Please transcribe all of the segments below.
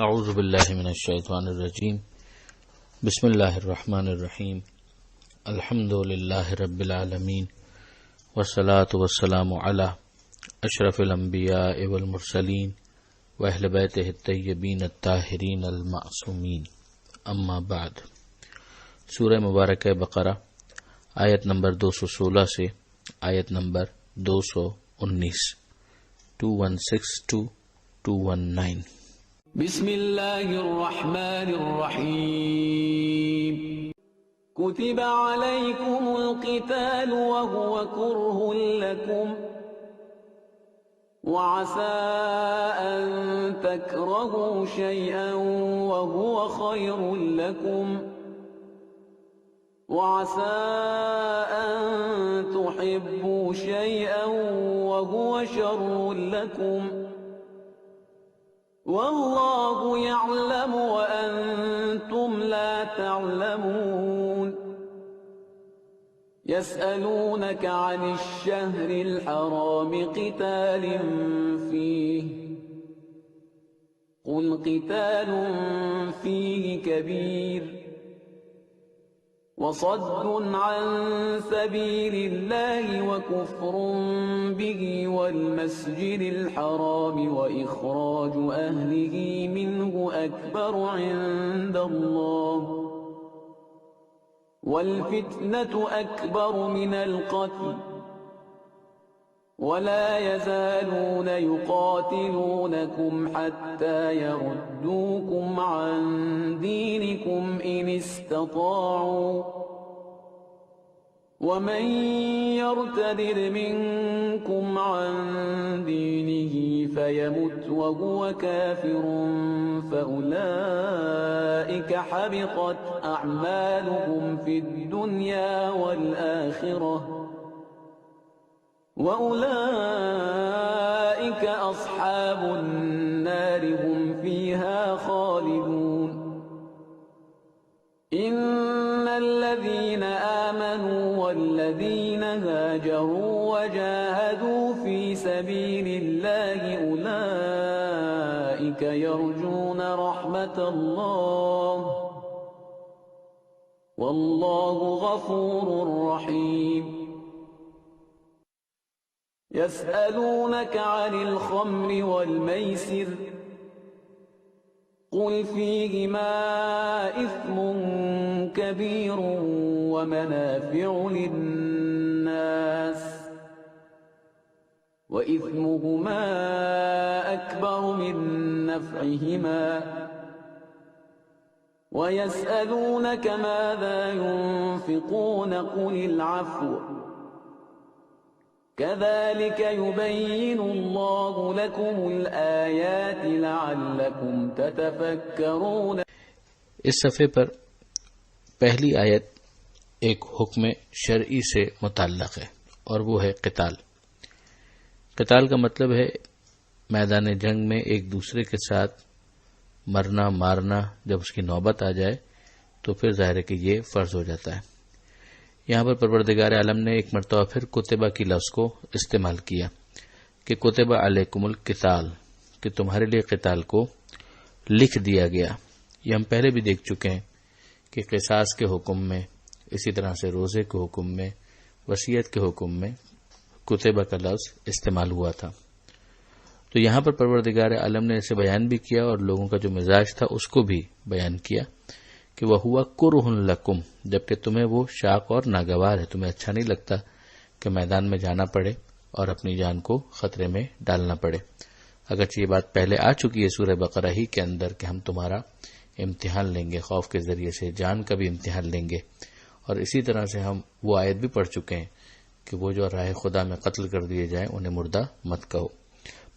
اعوذ باللہ من الشیطان الرجیم بسم اللہ الرحمن الرحیم الحمد للہ رب العالمین والصلاة والسلام علی اشرف الانبیاء والمرسلین واہل بیتہ الطیبین الطاہرین المعصومین اما بعد۔ سورہ مبارکہ بقرہ آیت نمبر 216 سے آیت نمبر 219 216 to 219۔ بسم اللہ الرحمن الرحیم۔ كتب عليكم القتال وهو كره لكم وعسى أن تكرهوا شيئا وهو خير لكم وعسى أن تحبوا شيئا وهو شر لكم والله يعلم وأنتم لا تعلمون۔ يسألونك عن الشهر الحرام قتال فيه قل قتال فيه كبير وصد عن سبيل الله وكفر به والمسجد الحرام وإخراج أهله منه أكبر عند الله والفتنة أكبر من القتل ولا يزالون يقاتلونكم حتى يردوكم عن دينكم إن استطاعوا ومن يرتد منكم عن دينه فيمت وهو كافر فأولئك حبطت أعمالهم في الدنيا والآخرة وأولئك أصحاب النار هم فيها خالدون۔ إن الذين آمنوا والذين هاجروا وجاهدوا في سبيل الله أولئك يرجون رحمة الله والله غفور رحيم۔ يسألونك عن الخمر والميسر قل فيهما إثم كبير ومنافع للناس وإثمهما أكبر من نفعهما ويسألونك ماذا ينفقون قل العفو كذلك يبين الله لكم الآيات لعلكم تتفكرون۔ اس صفحے پر پہلی آیت ایک حکم شرعی سے متعلق ہے اور وہ ہے قتال۔ قتال کا مطلب ہے میدان جنگ میں ایک دوسرے کے ساتھ مرنا مارنا۔ جب اس کی نوبت آ جائے تو پھر ظاہر ہے کہ یہ فرض ہو جاتا ہے۔ یہاں پر پروردگار عالم نے ایک مرتبہ پھر کتبہ کی لفظ کو استعمال کیا کہ کتب علیکم القتال، کہ تمہارے لیے قتال کو لکھ دیا گیا۔ یہ ہم پہلے بھی دیکھ چکے ہیں کہ قصاص کے حکم میں، اسی طرح سے روزے کے حکم میں، وصیت کے حکم میں کتبہ کا لفظ استعمال ہوا تھا۔ تو یہاں پر پروردگار عالم نے اسے بیان بھی کیا اور لوگوں کا جو مزاج تھا اس کو بھی بیان کیا کہ وہ ہوا کرہ لکم، جبکہ تمہیں وہ شاق اور ناگوار ہے، تمہیں اچھا نہیں لگتا کہ میدان میں جانا پڑے اور اپنی جان کو خطرے میں ڈالنا پڑے۔ اگرچہ یہ بات پہلے آ چکی ہے سورہ بقرہ ہی کے اندر کہ ہم تمہارا امتحان لیں گے، خوف کے ذریعے سے جان کا بھی امتحان لیں گے، اور اسی طرح سے ہم وہ آیت بھی پڑھ چکے ہیں کہ وہ جو راہ خدا میں قتل کر دیے جائیں انہیں مردہ مت کہو۔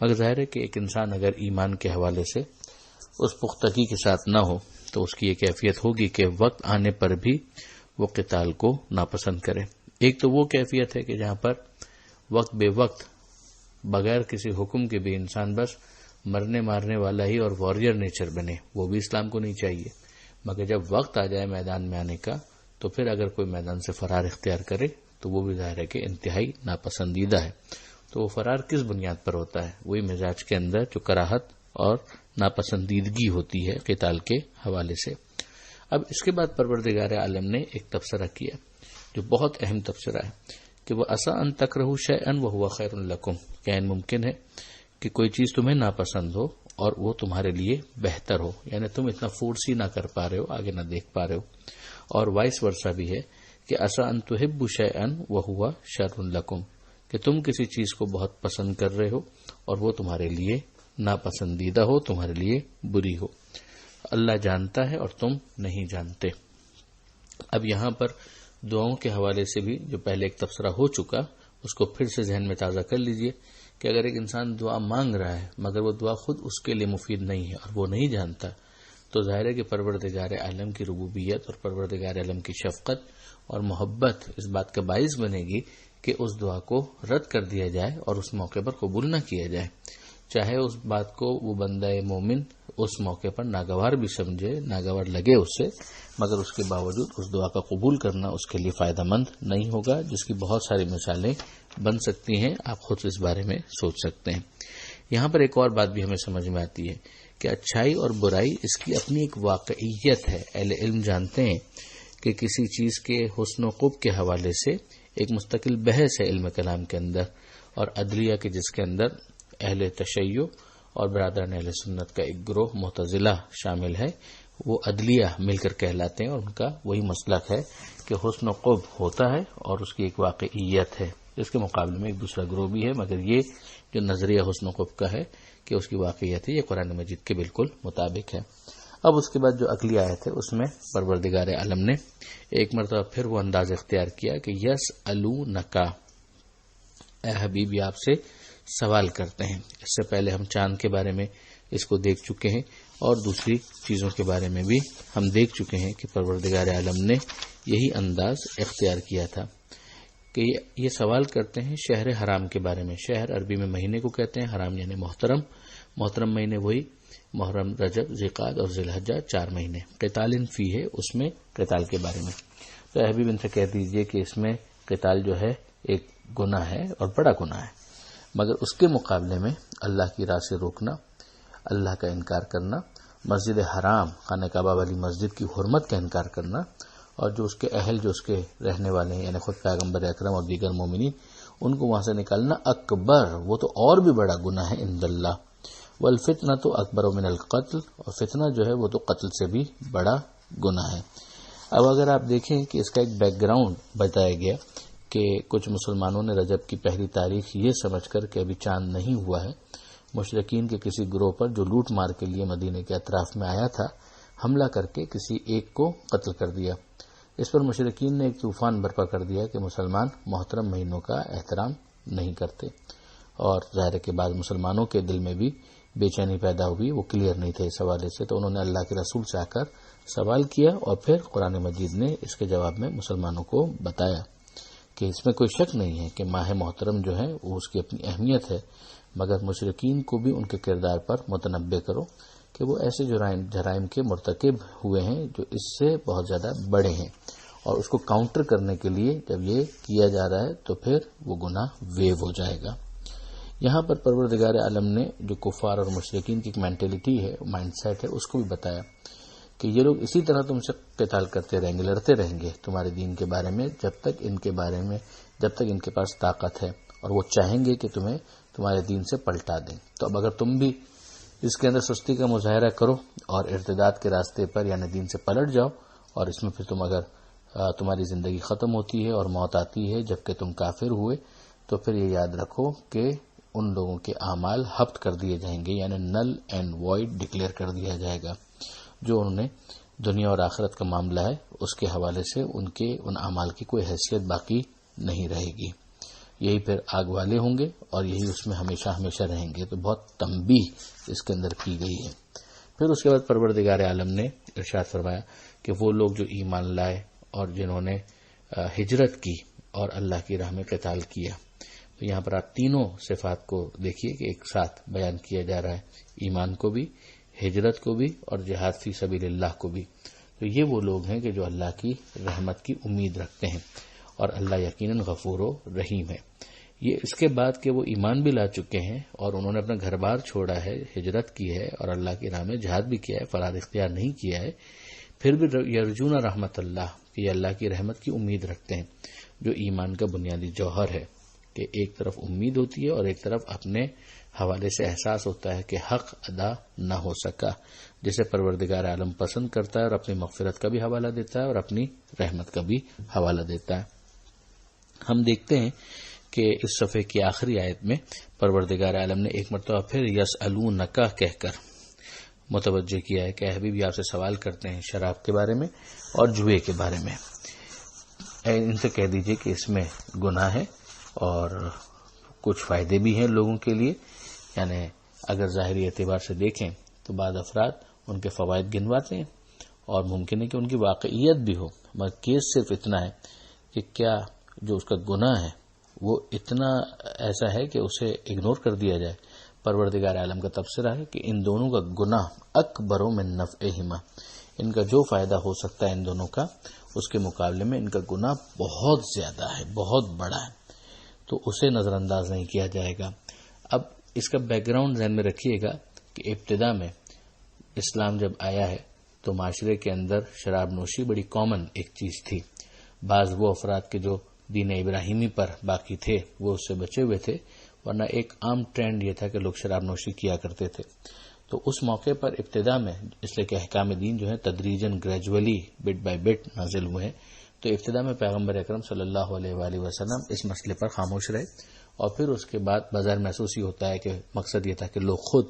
مگر ظاہر ہے کہ ایک انسان اگر ایمان کے حوالے سے اس پختگی کے ساتھ نہ ہو تو اس کی یہ کیفیت ہوگی کہ وقت آنے پر بھی وہ قتال کو ناپسند کرے۔ ایک تو وہ کیفیت ہے کہ جہاں پر وقت بے وقت بغیر کسی حکم کے بھی انسان بس مرنے مارنے والا ہی اور واریر نیچر بنے، وہ بھی اسلام کو نہیں چاہیے۔ مگر جب وقت آ جائے میدان میں آنے کا تو پھر اگر کوئی میدان سے فرار اختیار کرے تو وہ بھی ظاہر ہے کہ انتہائی ناپسندیدہ ہے۔ تو وہ فرار کس بنیاد پر ہوتا ہے؟ وہی مزاج کے اندر جو کراہت اور ناپسندیدگی ہوتی ہے قتال کے حوالے سے۔ اب اس کے بعد پروردگار عالم نے ایک تبصرہ کیا جو بہت اہم تبصرہ ہے کہ وہ عسیٰ ان تکرہوا شیئا وہو خیر لکم، کیا ممکن ہے کہ کوئی چیز تمہیں ناپسند ہو اور وہ تمہارے لیے بہتر ہو، یعنی تم اتنا فورس ہی نہ کر پا رہے ہو، آگے نہ دیکھ پا رہے ہو، اور وائس ورثہ بھی ہے کہ عسیٰ ان تحبوا شیئا وہو شر لکم، کہ تم کسی چیز کو بہت پسند کر رہے ہو اور وہ تمہارے لیے ناپسندیدہ ہو، تمہارے لیے بری ہو۔ اللہ جانتا ہے اور تم نہیں جانتے۔ اب یہاں پر دعاؤں کے حوالے سے بھی جو پہلے ایک تبصرہ ہو چکا اس کو پھر سے ذہن میں تازہ کر لیجئے کہ اگر ایک انسان دعا مانگ رہا ہے مگر وہ دعا خود اس کے لیے مفید نہیں ہے اور وہ نہیں جانتا، تو ظاہر ہے کہ پروردگار عالم کی ربوبیت اور پروردگار عالم کی شفقت اور محبت اس بات کا باعث بنے گی کہ اس دعا کو رد کر دیا جائے اور اس موقع پر قبول نہ کیا جائے، چاہے اس بات کو وہ بندہ مومن اس موقع پر ناگوار بھی سمجھے، ناگوار لگے اس سے، مگر اس کے باوجود اس دعا کا قبول کرنا اس کے لیے فائدہ مند نہیں ہوگا، جس کی بہت ساری مثالیں بن سکتی ہیں، آپ خود اس بارے میں سوچ سکتے ہیں۔ یہاں پر ایک اور بات بھی ہمیں سمجھ میں آتی ہے کہ اچھائی اور برائی اس کی اپنی ایک واقعیت ہے۔ اہل علم جانتے ہیں کہ کسی چیز کے حسن و قبح کے حوالے سے ایک مستقل بحث ہے علم کلام کے اندر، اور عدلیہ کے جس کے اندر اہل تشیع اور برادران اہل سنت کا ایک گروہ معتزلہ شامل ہے، وہ عدلیہ مل کر کہلاتے ہیں، اور ان کا وہی مسلک ہے کہ حسن و قبح ہوتا ہے اور اس کی ایک واقعیت ہے۔ اس کے مقابلے میں ایک دوسرا گروہ بھی ہے، مگر یہ جو نظریہ حسن و قبح کا ہے کہ اس کی واقعیت ہے، یہ قرآن مجید کے بالکل مطابق ہے۔ اب اس کے بعد جو اگلی آیت ہے اس میں پروردگار عالم نے ایک مرتبہ پھر وہ انداز اختیار کیا کہ یسألونک، اے حبیبی آپ سے سوال کرتے ہیں۔ اس سے پہلے ہم چاند کے بارے میں اس کو دیکھ چکے ہیں اور دوسری چیزوں کے بارے میں بھی ہم دیکھ چکے ہیں کہ پروردگار عالم نے یہی انداز اختیار کیا تھا کہ یہ سوال کرتے ہیں شہر حرام کے بارے میں۔ شہر عربی میں مہینے کو کہتے ہیں، حرام یعنی محترم، محترم مہینے وہی محرم، رجب، ذوالقعدہ اور ذی الحجہ، 4 مہینے۔ قتال فی ہے، اس میں قتال کے بارے میں، تو حبیب ان سے کہہ دیجئے کہ اس میں قتال جو ہے ایک گناہ ہے اور بڑا گناہ ہے، مگر اس کے مقابلے میں اللہ کی راہ سے روکنا، اللہ کا انکار کرنا، مسجد حرام خانہ کعبہ والی مسجد کی حرمت کا انکار کرنا، اور جو اس کے اہل جو اس کے رہنے والے ہیں یعنی خود پیغمبر اکرم اور دیگر مومنین، ان کو وہاں سے نکالنا اکبر، وہ تو اور بھی بڑا گناہ ہے عند اللہ، والفتنۃ اکبر من القتل، اور فتنہ جو ہے وہ تو قتل سے بھی بڑا گناہ ہے۔ اب اگر آپ دیکھیں کہ اس کا ایک بیک گراؤنڈ بتایا گیا کہ کچھ مسلمانوں نے رجب کی پہلی تاریخ یہ سمجھ کر کہ ابھی چاند نہیں ہوا ہے، مشرکین کے کسی گروہ پر جو لوٹ مار کے لیے مدینے کے اطراف میں آیا تھا، حملہ کر کے کسی ایک کو قتل کر دیا۔ اس پر مشرکین نے ایک طوفان برپا کر دیا کہ مسلمان محترم مہینوں کا احترام نہیں کرتے، اور ظاہر کے بعد مسلمانوں کے دل میں بھی بے چینی پیدا ہوئی، وہ کلیئر نہیں تھے اس حوالے سے، تو انہوں نے اللہ کے رسول سے آ کر سوال کیا، اور پھر قرآن مجید نے اس کے جواب میں مسلمانوں کو بتایا کہ اس میں کوئی شک نہیں ہے کہ ماہ محترم جو ہے وہ اس کی اپنی اہمیت ہے، مگر مشرکین کو بھی ان کے کردار پر متنبع کرو کہ وہ ایسے جرائم کے مرتکب ہوئے ہیں جو اس سے بہت زیادہ بڑے ہیں، اور اس کو کاؤنٹر کرنے کے لیے جب یہ کیا جا رہا ہے تو پھر وہ گناہ ویو ہو جائے گا۔ یہاں پر پروردگار عالم نے جو کفار اور مشرکین کی ایک مینٹلٹی ہے، مائنڈ سیٹ ہے، اس کو بھی بتایا کہ یہ لوگ اسی طرح تم سے قتال کرتے رہیں گے، لڑتے رہیں گے تمہارے دین کے بارے میں، جب تک ان کے پاس طاقت ہے، اور وہ چاہیں گے کہ تمہیں تمہارے دین سے پلٹا دیں۔ تو اب اگر تم بھی اس کے اندر سستی کا مظاہرہ کرو اور ارتداد کے راستے پر یعنی دین سے پلٹ جاؤ، اور اس میں پھر تمہاری زندگی ختم ہوتی ہے اور موت آتی ہے جبکہ تم کافر ہوئے، تو پھر یہ یاد رکھو کہ ان لوگوں کے اعمال حبط کر دیے جائیں گے، یعنی نل اینڈ وائڈ ڈکلیئر کر دیا جائے گا۔ جو انہوں نے دنیا اور آخرت کا معاملہ ہے اس کے حوالے سے ان اعمال کی کوئی حیثیت باقی نہیں رہے گی، یہی پھر آگ والے ہوں گے اور یہی اس میں ہمیشہ ہمیشہ رہیں گے۔ تو بہت تنبیہ اس کے اندر کی گئی ہے۔ پھر اس کے بعد پروردگار عالم نے ارشاد فرمایا کہ وہ لوگ جو ایمان لائے اور جنہوں نے ہجرت کی اور اللہ کی راہ میں قتال کیا، تو یہاں پر آپ تینوں صفات کو دیکھیے کہ ایک ساتھ بیان کیا جا رہا ہے، ایمان کو بھی، ہجرت کو بھی اور جہاد فی سبیل اللہ کو بھی۔ تو یہ وہ لوگ ہیں کہ جو اللہ کی رحمت کی امید رکھتے ہیں، اور اللہ یقیناً غفور و رحیم ہے۔ یہ اس کے بعد کہ وہ ایمان بھی لا چکے ہیں اور انہوں نے اپنا گھر بار چھوڑا ہے، ہجرت کی ہے اور اللہ کی راہ میں جہاد بھی کیا ہے، فرار اختیار نہیں کیا ہے، پھر بھی یرجون رحمت اللہ، کہ یہ اللہ کی رحمت کی امید رکھتے ہیں، جو ایمان کا بنیادی جوہر ہے، کہ ایک طرف امید ہوتی ہے اور ایک طرف اپنے حوالے سے احساس ہوتا ہے کہ حق ادا نہ ہو سکا، جسے پروردگار عالم پسند کرتا ہے اور اپنی مغفرت کا بھی حوالہ دیتا ہے اور اپنی رحمت کا بھی حوالہ دیتا ہے۔ ہم دیکھتے ہیں کہ اس صفحے کی آخری آیت میں پروردگار عالم نے ایک مرتبہ پھر یسألونک کہہ کر متوجہ کیا ہے کہ حبیب آپ سے سوال کرتے ہیں شراب کے بارے میں اور جوئے کے بارے میں، ان سے کہہ دیجئے کہ اس میں گناہ ہے اور کچھ فائدے بھی ہیں لوگوں کے لیے۔ یعنی اگر ظاہری اعتبار سے دیکھیں تو بعض افراد ان کے فوائد گنواتے ہیں اور ممکن ہے کہ ان کی واقعیت بھی ہو، مگر کیس صرف اتنا ہے کہ کیا جو اس کا گناہ ہے وہ اتنا ایسا ہے کہ اسے اگنور کر دیا جائے۔ پروردگار عالم کا تبصرہ ہے کہ ان دونوں کا گناہ اکبر من نفعہما، ان کا جو فائدہ ہو سکتا ہے ان دونوں کا، اس کے مقابلے میں ان کا گناہ بہت زیادہ ہے، بہت بڑا ہے، تو اسے نظر انداز نہیں کیا جائے گا۔ اب اس کا بیک گراؤنڈ ذہن میں رکھیے گا کہ ابتدا میں اسلام جب آیا ہے تو معاشرے کے اندر شراب نوشی بڑی کامن ایک چیز تھی۔ بعض وہ افراد کے جو دین ابراہیمی پر باقی تھے وہ اس سے بچے ہوئے تھے، ورنہ ایک عام ٹرینڈ یہ تھا کہ لوگ شراب نوشی کیا کرتے تھے۔ تو اس موقع پر ابتدا میں اس لیے کہ احکام دین جو ہے تدریجاً گریجولی بٹ بائی بٹ نازل ہوئے ہیں، تو ابتدا میں پیغمبر اکرم صلی اللہ علیہ وآلہ وسلم اس مسئلے پر خاموش رہے، اور پھر اس کے بعد بظاہر محسوس ہی ہوتا ہے کہ مقصد یہ تھا کہ لوگ خود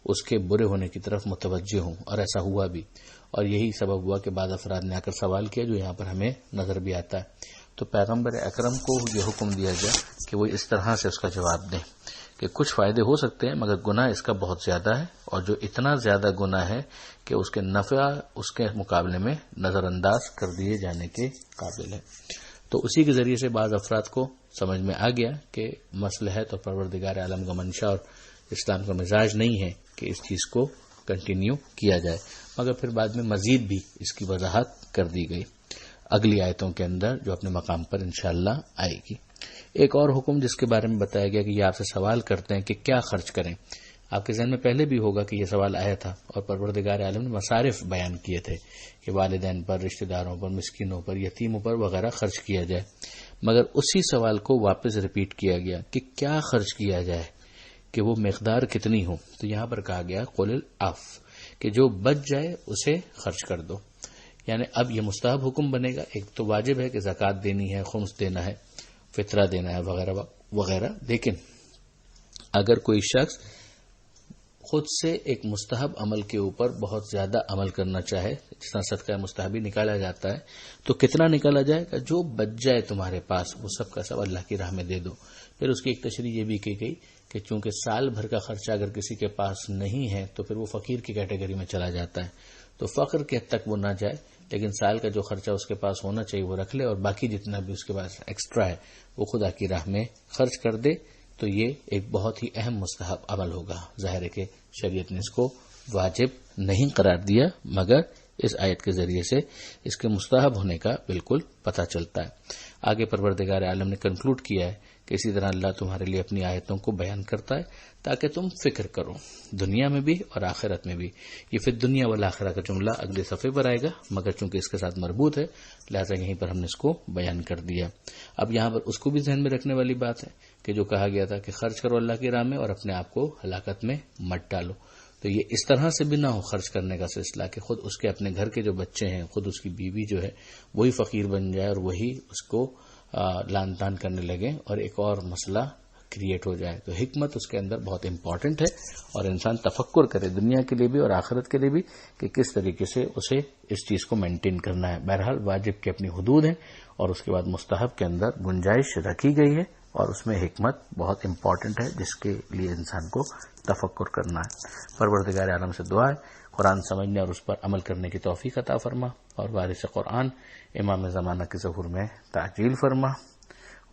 اس کے برے ہونے کی طرف متوجہ ہوں، اور ایسا ہوا بھی، اور یہی سبب ہوا کہ بعض افراد نے آ کر سوال کیا جو یہاں پر ہمیں نظر بھی آتا ہے۔ تو پیغمبر اکرم کو یہ حکم دیا گیا کہ وہ اس طرح سے اس کا جواب دیں کہ کچھ فائدے ہو سکتے ہیں مگر گناہ اس کا بہت زیادہ ہے، اور جو اتنا زیادہ گناہ ہے کہ اس کے نفع اس کے مقابلے میں نظر انداز کر دیے جانے کے قابل ہے۔ تو اسی کے ذریعے سے بعض افراد کو سمجھ میں آ گیا کہ مصلحت اور پروردگار عالم کا منشا اور اسلام کا مزاج نہیں ہے کہ اس چیز کو کنٹینیو کیا جائے، مگر پھر بعد میں مزید بھی اس کی وضاحت کر دی گئی اگلی آیتوں کے اندر جو اپنے مقام پر انشاءاللہ آئے گی۔ ایک اور حکم جس کے بارے میں بتایا گیا کہ یہ آپ سے سوال کرتے ہیں کہ کیا خرچ کریں، آپ کے ذہن میں پہلے بھی ہوگا کہ یہ سوال آیا تھا، اور پروردگار عالم نے مصارف بیان کیے تھے کہ والدین پر، رشتہ داروں پر، مسکینوں پر، یتیموں پر وغیرہ خرچ کیا جائے، مگر اسی سوال کو واپس ریپیٹ کیا گیا کہ کیا خرچ کیا جائے، کہ وہ مقدار کتنی ہو۔ تو یہاں پر کہا گیا قل العف، کہ جو بچ جائے اسے خرچ کر دو۔ یعنی اب یہ مستحب حکم بنے گا، ایک تو واجب ہے کہ زکوٰۃ دینی ہے، خمس دینا ہے، فطرہ دینا ہے وغیرہ وغیرہ، لیکن اگر کوئی شخص خود سے ایک مستحب عمل کے اوپر بہت زیادہ عمل کرنا چاہے، جس طرح صدقہ مستحبی نکالا جاتا ہے، تو کتنا نکالا جائے گا؟ جو بچ جائے تمہارے پاس وہ سب کا سب اللہ کی راہ میں دے دو۔ پھر اس کی ایک تشریح یہ بھی کی گئی کہ چونکہ سال بھر کا خرچہ اگر کسی کے پاس نہیں ہے تو پھر وہ فقیر کی کیٹیگری میں چلا جاتا ہے، تو فقر کے حد تک وہ نہ جائے، لیکن سال کا جو خرچہ اس کے پاس ہونا چاہیے وہ رکھ لے، اور باقی جتنا بھی اس کے پاس ایکسٹرا ہے وہ خدا کی راہ میں خرچ کر دے۔ تو یہ ایک بہت ہی اہم مستحب عمل ہوگا۔ ظاہر ہے کہ شریعت نے اس کو واجب نہیں قرار دیا، مگر اس آیت کے ذریعے سے اس کے مستحب ہونے کا بالکل پتہ چلتا ہے۔ آگے پروردگار عالم نے کنکلوڈ کیا ہے کہ اسی طرح اللہ تمہارے لیے اپنی آیتوں کو بیان کرتا ہے تاکہ تم فکر کرو، دنیا میں بھی اور آخرت میں بھی۔ یہ پھر دنیا والآخرہ کا جملہ اگلے صفحے پر آئے گا، مگر چونکہ اس کے ساتھ مربوط ہے لہٰذا یہیں پر ہم نے اس کو بیان کر دیا۔ اب یہاں پر اس کو بھی ذہن میں رکھنے والی بات ہے کہ جو کہا گیا تھا کہ خرچ کرو اللہ کی راہ میں اور اپنے آپ کو ہلاکت میں مت ڈالو، تو یہ اس طرح سے بھی نہ ہو خرچ کرنے کا سلسلہ کہ خود اس کے اپنے گھر کے جو بچے ہیں، خود اس کی بیوی جو ہے وہی فقیر بن جائے اور وہی اس کو لان تان کرنے لگے اور ایک اور مسئلہ کریٹ ہو جائے۔ تو حکمت اس کے اندر بہت امپورٹنٹ ہے، اور انسان تفکر کرے دنیا کے لیے بھی اور آخرت کے لیے بھی کہ کس طریقے سے اسے اس چیز کو مینٹین کرنا ہے۔ بہرحال واجب کی اپنی حدود ہیں، اور اس کے بعد مستحب کے اندر گنجائش رکھی گئی ہے، اور اس میں حکمت بہت امپورٹنٹ ہے جس کے لیے انسان کو تفکر کرنا ہے۔ پروردگار عالم سے دعا ہے قرآن سمجھنے اور اس پر عمل کرنے کی توفیق عطا فرما، اور وارث قرآن امام زمانہ کے ظہور میں تعجیل فرما۔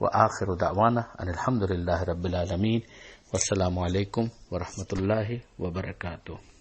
وآخر دعوانا ان الحمد للہ رب العالمین، والسلام علیکم ورحمۃ اللہ وبرکاتہ۔